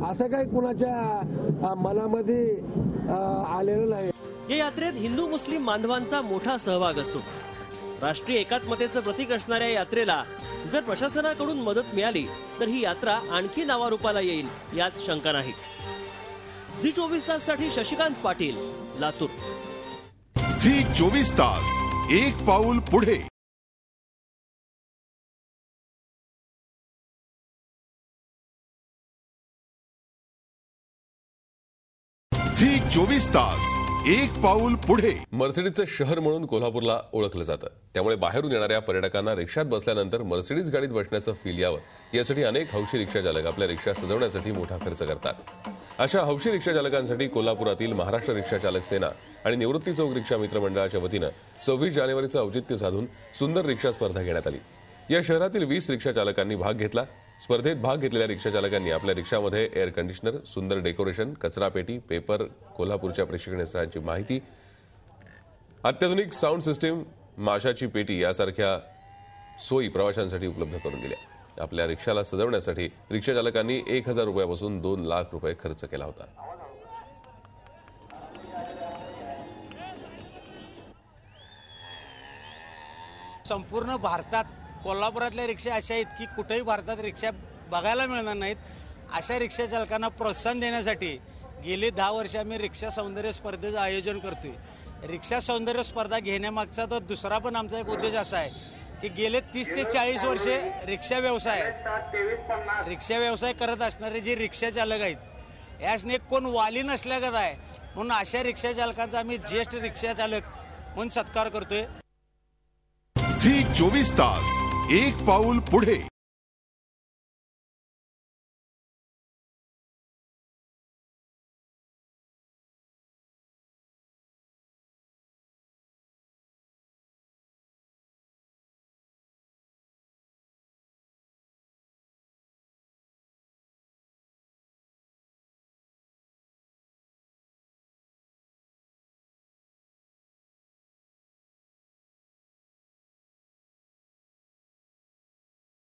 असं काही कुणाच्या मनामध्ये आलेलं नाही। या यात्रेत हिंदू मुस्लिम बांधवांचा मोठा सहभाग असतो। राष्ट्रीय एकात्मतेचं प्रतीक असणाऱ्या यात्रेला जर प्रशासनाकडून मदत मिळाली तर ही यात्रा आणखी नावारूपाला येईल यात शंका नाही। झी 24 तास साठी शशिकांत पाटील, लातूर। झी 24 तास, एक पाऊल पुढे। झी 24 तास, एक पाऊल पुढे। मर्सिडीजचं शहर म्हणून कोल्हापूरला ओळखलं जातं, त्यामुळे बाहेरून येणाऱ्या पर्यटकांना रिक्षात बसल्यानंतर मर्सिडीज गाडीत बसण्याचं फील यावं यासाठी अनेक हौशी रिक्षा चालक आपल्या रिक्षा सजवण्यासाठी मोठा खर्च करतात। अशा हौशी रिक्षा चालकांसाठी कोल्हापुरातील महाराष्ट्र रिक्षा चालक सेना आणि निवृत्ती चौक रिक्षा मित्र मंडळाच्या वतीनं 26 जानेवारीचं औचित्य साधून सुंदर रिक्षा स्पर्धा घेण्यात आली। या शहरातील 20 रिक्षा चालकांनी भाग घेतला। स्पर्धेत भाग घेतलेल्या रिक्षा चालकांनी आपल्या रिक्षामध्ये एअर कंडिशनर, सुंदर डेकोरेशन, कचरा पेटी, पेपर, कोल्हापूरच्या प्रेक्षणीय स्थळांची माहिती, अत्याधुनिक साऊंड सिस्टीम, माशाची पेटी यासारख्या सोयी प्रवाशांसाठी उपलब्ध करून दिल्या। आपल्या रिक्षाला सजवण्यासाठी रिक्षा चालकांनी 1000 रुपयापासून 2 लाख रुपये खर्च केला होता। संपूर्ण भारतात कोल्हापुरातल्या रिक्षा अशा आहेत की कुठेही भारतात रिक्षा बघायला मिळणार नाहीत। अशा रिक्षा चालकांना प्रोत्साहन देण्यासाठी गेली 10 वर्ष आम्ही रिक्षा सौंदर्य स्पर्धेचं आयोजन करतोय। रिक्षा सौंदर्य स्पर्धा घेण्यामागचा तो दुसरा पण आमचा एक उद्देश असा आहे की गेले 30 ते 40 वर्षे रिक्षा व्यवसाय करत असणारे जे रिक्षा चालक आहेत यासने कोण वाली नसल्यागत आहे, म्हणून अशा रिक्षा चालकांचा आम्ही ज्येष्ठ रिक्षा चालक म्हणून सत्कार करतोय। झी 24 तास, एक पाऊल पुढे।